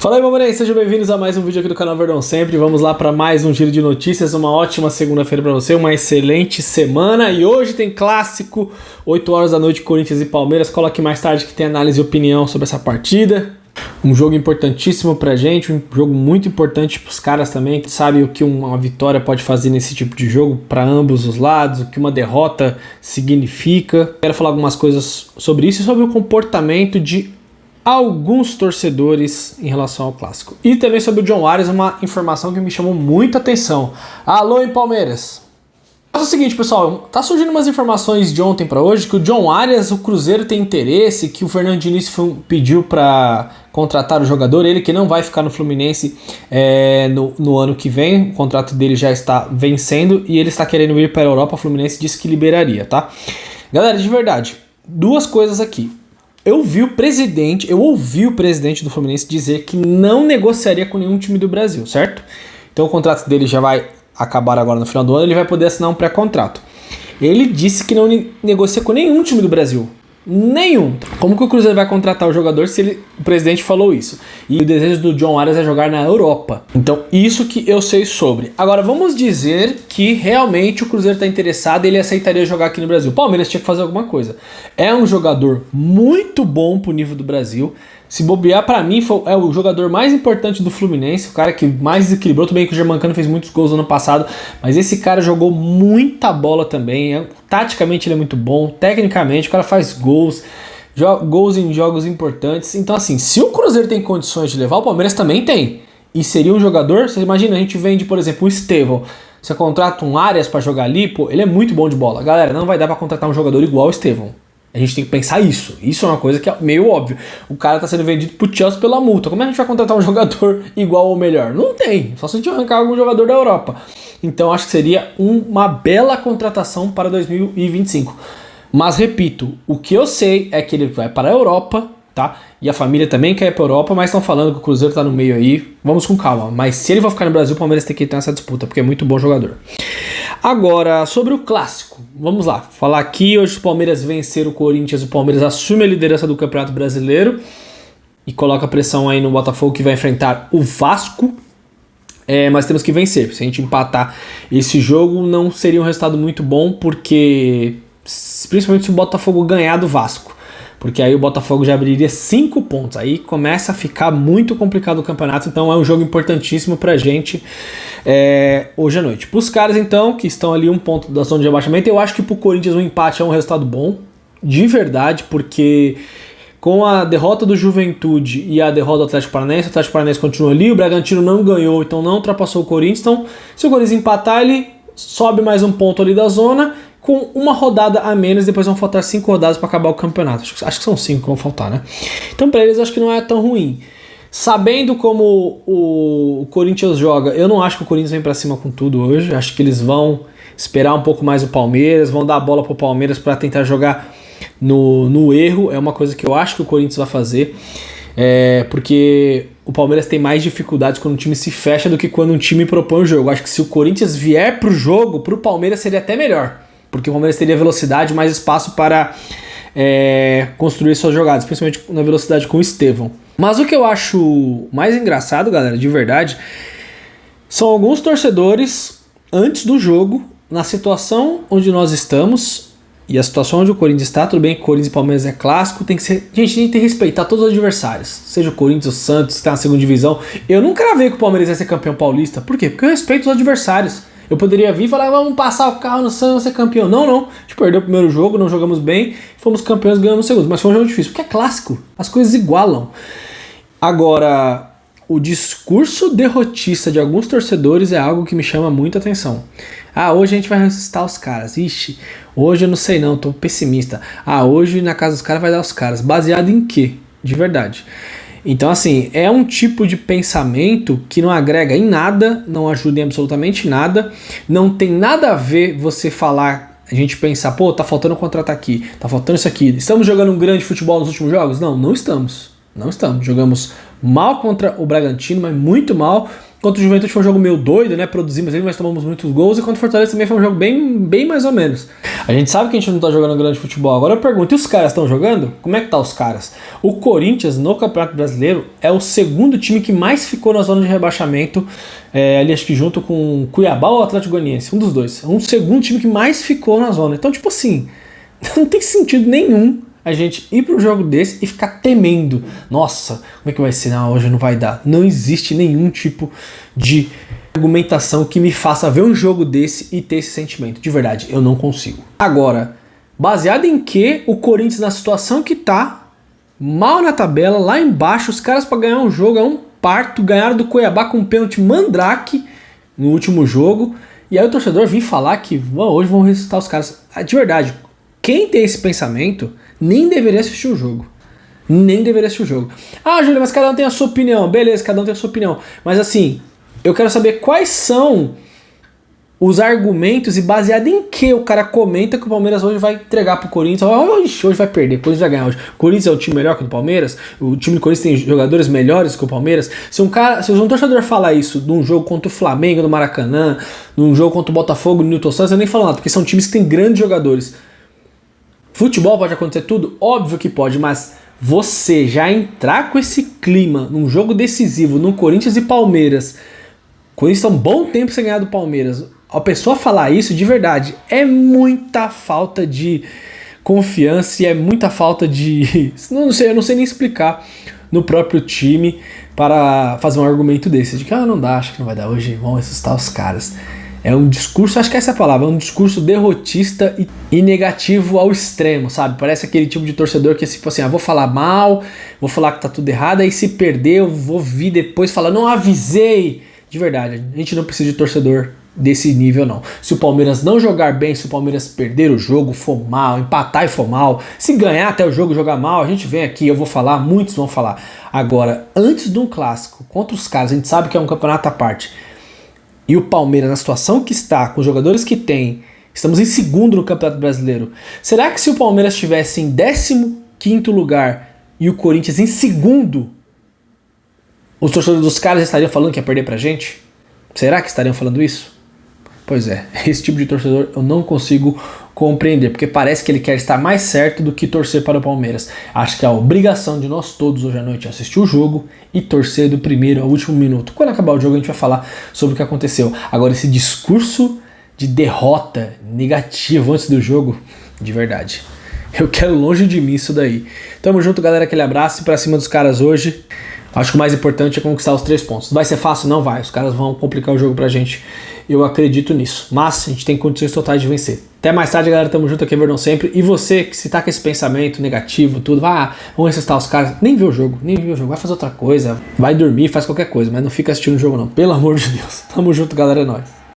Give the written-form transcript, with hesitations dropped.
Fala aí, palmeirenses, sejam bem-vindos a mais um vídeo aqui do canal Verdão Sempre. Vamos lá para mais um giro de notícias, uma ótima segunda-feira para você, uma excelente semana. E hoje tem clássico, 8 horas da noite, Corinthians e Palmeiras. Coloque mais tarde que tem análise e opinião sobre essa partida. Um jogo importantíssimo pra gente, um jogo muito importante pros caras também, que sabem o que uma vitória pode fazer nesse tipo de jogo para ambos os lados, o que uma derrota significa. Quero falar algumas coisas sobre isso e sobre o comportamento de alguns torcedores em relação ao clássico. E também sobre o John Arias, uma informação que me chamou muita atenção. Alô, em Palmeiras! É o seguinte, pessoal, tá surgindo umas informações de ontem para hoje que o John Arias, o Cruzeiro tem interesse, que o Fernando Diniz pediu para contratar o jogador, ele que não vai ficar no Fluminense no ano que vem, o contrato dele já está vencendo e ele está querendo ir para a Europa, o Fluminense disse que liberaria, tá? Galera, de verdade, duas coisas aqui. Eu ouvi o presidente do Fluminense dizer que não negociaria com nenhum time do Brasil, certo? Então o contrato dele já vai acabar agora no final do ano, ele vai poder assinar um pré-contrato. Ele disse que não negocia com nenhum time do Brasil. Nenhum. Como que o Cruzeiro vai contratar o jogador se o presidente falou isso? E o desejo do John Arias é jogar na Europa. Então, isso que eu sei sobre. Agora, vamos dizer que realmente o Cruzeiro está interessado e ele aceitaria jogar aqui no Brasil. O Palmeiras tinha que fazer alguma coisa. É um jogador muito bom pro nível do Brasil. Se bobear, pra mim, é o jogador mais importante do Fluminense, o cara que mais desequilibrou. Tudo bem que o Germancano fez muitos gols no ano passado, mas esse cara jogou muita bola também. Taticamente ele é muito bom, tecnicamente o cara faz gols em jogos importantes. Então assim, se o Cruzeiro tem condições de levar, o Palmeiras também tem. E seria um jogador, você imagina, a gente vende, por exemplo, o Estevão. Você contrata um Arias pra jogar ali, pô, ele é muito bom de bola. Galera, não vai dar pra contratar um jogador igual o Estevão. A gente tem que pensar isso. Isso é uma coisa que é meio óbvio. O cara tá sendo vendido pro Chelsea pela multa. Como é que a gente vai contratar um jogador igual ou melhor? Não tem. Só se a gente arrancar algum jogador da Europa. Então acho que seria uma bela contratação para 2025. Mas repito, o que eu sei é que ele vai para a Europa, tá? E a família também quer ir para a Europa, mas estão falando que o Cruzeiro tá no meio aí. Vamos com calma. Mas se ele for ficar no Brasil, o Palmeiras tem que entrar nessa disputa, porque é muito bom jogador. Agora, sobre o clássico, vamos lá, falar aqui, hoje o Palmeiras vencer o Corinthians, o Palmeiras assume a liderança do Campeonato Brasileiro e coloca pressão aí no Botafogo que vai enfrentar o Vasco, mas temos que vencer, se a gente empatar esse jogo não seria um resultado muito bom, porque principalmente se o Botafogo ganhar do Vasco, porque aí o Botafogo já abriria 5 pontos, aí começa a ficar muito complicado o campeonato, então é um jogo importantíssimo pra gente hoje à noite. Pros caras então, que estão ali um ponto da zona de abaixamento, eu acho que pro Corinthians o empate é um resultado bom, de verdade, porque com a derrota do Juventude e a derrota do Atlético Paranaense, o Atlético Paranaense continua ali, o Bragantino não ganhou, então não ultrapassou o Corinthians, então se o Corinthians empatar, ele sobe mais um ponto ali da zona, com uma rodada a menos, depois vão faltar 5 rodadas para acabar o campeonato. Acho que são 5 que vão faltar, né? Então para eles acho que não é tão ruim. Sabendo como o Corinthians joga, eu não acho que o Corinthians vem para cima com tudo hoje. Acho que eles vão esperar um pouco mais o Palmeiras, vão dar a bola pro Palmeiras para tentar jogar no erro. É uma coisa que eu acho que o Corinthians vai fazer. Porque o Palmeiras tem mais dificuldades quando o time se fecha do que quando um time propõe o jogo. Acho que se o Corinthians vier pro jogo, pro Palmeiras seria até melhor. Porque o Palmeiras teria velocidade, mais espaço para construir suas jogadas, principalmente na velocidade com o Estevão. Mas o que eu acho mais engraçado, galera, de verdade, são alguns torcedores, antes do jogo, na situação onde nós estamos, e a situação onde o Corinthians está, tudo bem que Corinthians e Palmeiras é clássico, tem que ser, gente, a gente tem que respeitar todos os adversários, seja o Corinthians, o Santos, que está na segunda divisão. Eu nunca cravei que o Palmeiras ia ser campeão paulista. Por quê? Porque eu respeito os adversários. Eu poderia vir e falar, vamos passar o carro no Santos, ser campeão. Não. A gente perdeu o primeiro jogo, não jogamos bem, fomos campeões, ganhamos o segundo. Mas foi um jogo difícil, porque é clássico. As coisas igualam. Agora, o discurso derrotista de alguns torcedores é algo que me chama muita atenção. Hoje a gente vai ressuscitar os caras. Ixi, hoje eu não sei não, tô pessimista. Hoje na casa dos caras vai dar os caras. Baseado em quê? De verdade. Então, assim, é um tipo de pensamento que não agrega em nada, não ajuda em absolutamente nada, não tem nada a ver você falar, a gente pensar, pô, tá faltando um contra-ataque, tá faltando isso aqui, estamos jogando um grande futebol nos últimos jogos? Não estamos. Jogamos mal contra o Bragantino, mas muito mal, Contra o Juventude foi um jogo meio doido, né? Produzimos ele, mas tomamos muitos gols. E contra o Fortaleza também foi um jogo bem mais ou menos. A gente sabe que a gente não tá jogando grande futebol. Agora eu pergunto, e os caras estão jogando? Como é que tá os caras? O Corinthians, no Campeonato Brasileiro, é o segundo time que mais ficou na zona de rebaixamento. Ali acho que junto com Cuiabá ou Atlético Goianiense, um dos dois. É um segundo time que mais ficou na zona. Então, tipo assim, não tem sentido nenhum a gente ir para um jogo desse e ficar temendo. Nossa, como é que vai ser? Não, hoje não vai dar. Não existe nenhum tipo de argumentação que me faça ver um jogo desse e ter esse sentimento. De verdade, eu não consigo. Agora, baseado em que o Corinthians, na situação que tá, mal na tabela, lá embaixo, os caras para ganhar um jogo é um parto, ganharam do Cuiabá com um pênalti mandrake no último jogo, e aí o torcedor vir falar que hoje vão ressuscitar os caras. De verdade, quem tem esse pensamento nem deveria assistir o jogo. Nem deveria assistir o jogo. Ah, Júlio, mas cada um tem a sua opinião. Beleza, cada um tem a sua opinião. Mas assim, eu quero saber quais são os argumentos e baseado em que o cara comenta que o Palmeiras hoje vai entregar pro Corinthians. Hoje vai perder, o Corinthians vai ganhar hoje. O Corinthians é o time melhor que o do Palmeiras? O time do Corinthians tem jogadores melhores que o Palmeiras? Se um torcedor falar isso num jogo contra o Flamengo no Maracanã, num jogo contra o Botafogo no Newton Santos, eu nem falo nada, porque são times que têm grandes jogadores. Futebol pode acontecer tudo? Óbvio que pode, mas você já entrar com esse clima num jogo decisivo, no Corinthians e Palmeiras, o Corinthians está um bom tempo sem ganhar do Palmeiras, a pessoa falar isso de verdade é muita falta de confiança e é muita falta de... eu não sei nem explicar no próprio time para fazer um argumento desse, de que não dá, acho que não vai dar hoje, vão ressuscitar os caras. É um discurso, acho que essa é a palavra, é um discurso derrotista e negativo ao extremo, sabe? Parece aquele tipo de torcedor que é tipo assim, vou falar mal, vou falar que tá tudo errado, aí se perder eu vou vir depois falar, não avisei. De verdade, a gente não precisa de torcedor desse nível não. Se o Palmeiras não jogar bem, se o Palmeiras perder o jogo, for mal, empatar e for mal, se ganhar até o jogo jogar mal, a gente vem aqui, eu vou falar, muitos vão falar. Agora, antes de um clássico, contra os caras, a gente sabe que é um campeonato à parte, e o Palmeiras, na situação que está, com os jogadores que tem, estamos em segundo no Campeonato Brasileiro. Será que se o Palmeiras estivesse em 15º lugar e o Corinthians em segundo, os torcedores dos caras estariam falando que ia perder pra gente? Será que estariam falando isso? Pois é, esse tipo de torcedor eu não consigo compreender, porque parece que ele quer estar mais certo do que torcer para o Palmeiras. Acho que é a obrigação de nós todos hoje à noite é assistir o jogo e torcer do primeiro ao último minuto. Quando acabar o jogo a gente vai falar sobre o que aconteceu. Agora esse discurso de derrota negativo antes do jogo, de verdade, eu quero longe de mim isso daí. Tamo junto, galera, aquele abraço e pra cima dos caras hoje. Acho que o mais importante é conquistar os 3 pontos. Vai ser fácil? Não vai. Os caras vão complicar o jogo pra gente. Eu acredito nisso. Mas a gente tem condições totais de vencer. Até mais tarde, galera. Tamo junto aqui, Verdão sempre. E você, que se tá com esse pensamento negativo, tudo, vamos ressuscitar os caras. Nem vê o jogo. Vai fazer outra coisa. Vai dormir, faz qualquer coisa. Mas não fica assistindo o jogo, não. Pelo amor de Deus. Tamo junto, galera. É nóis.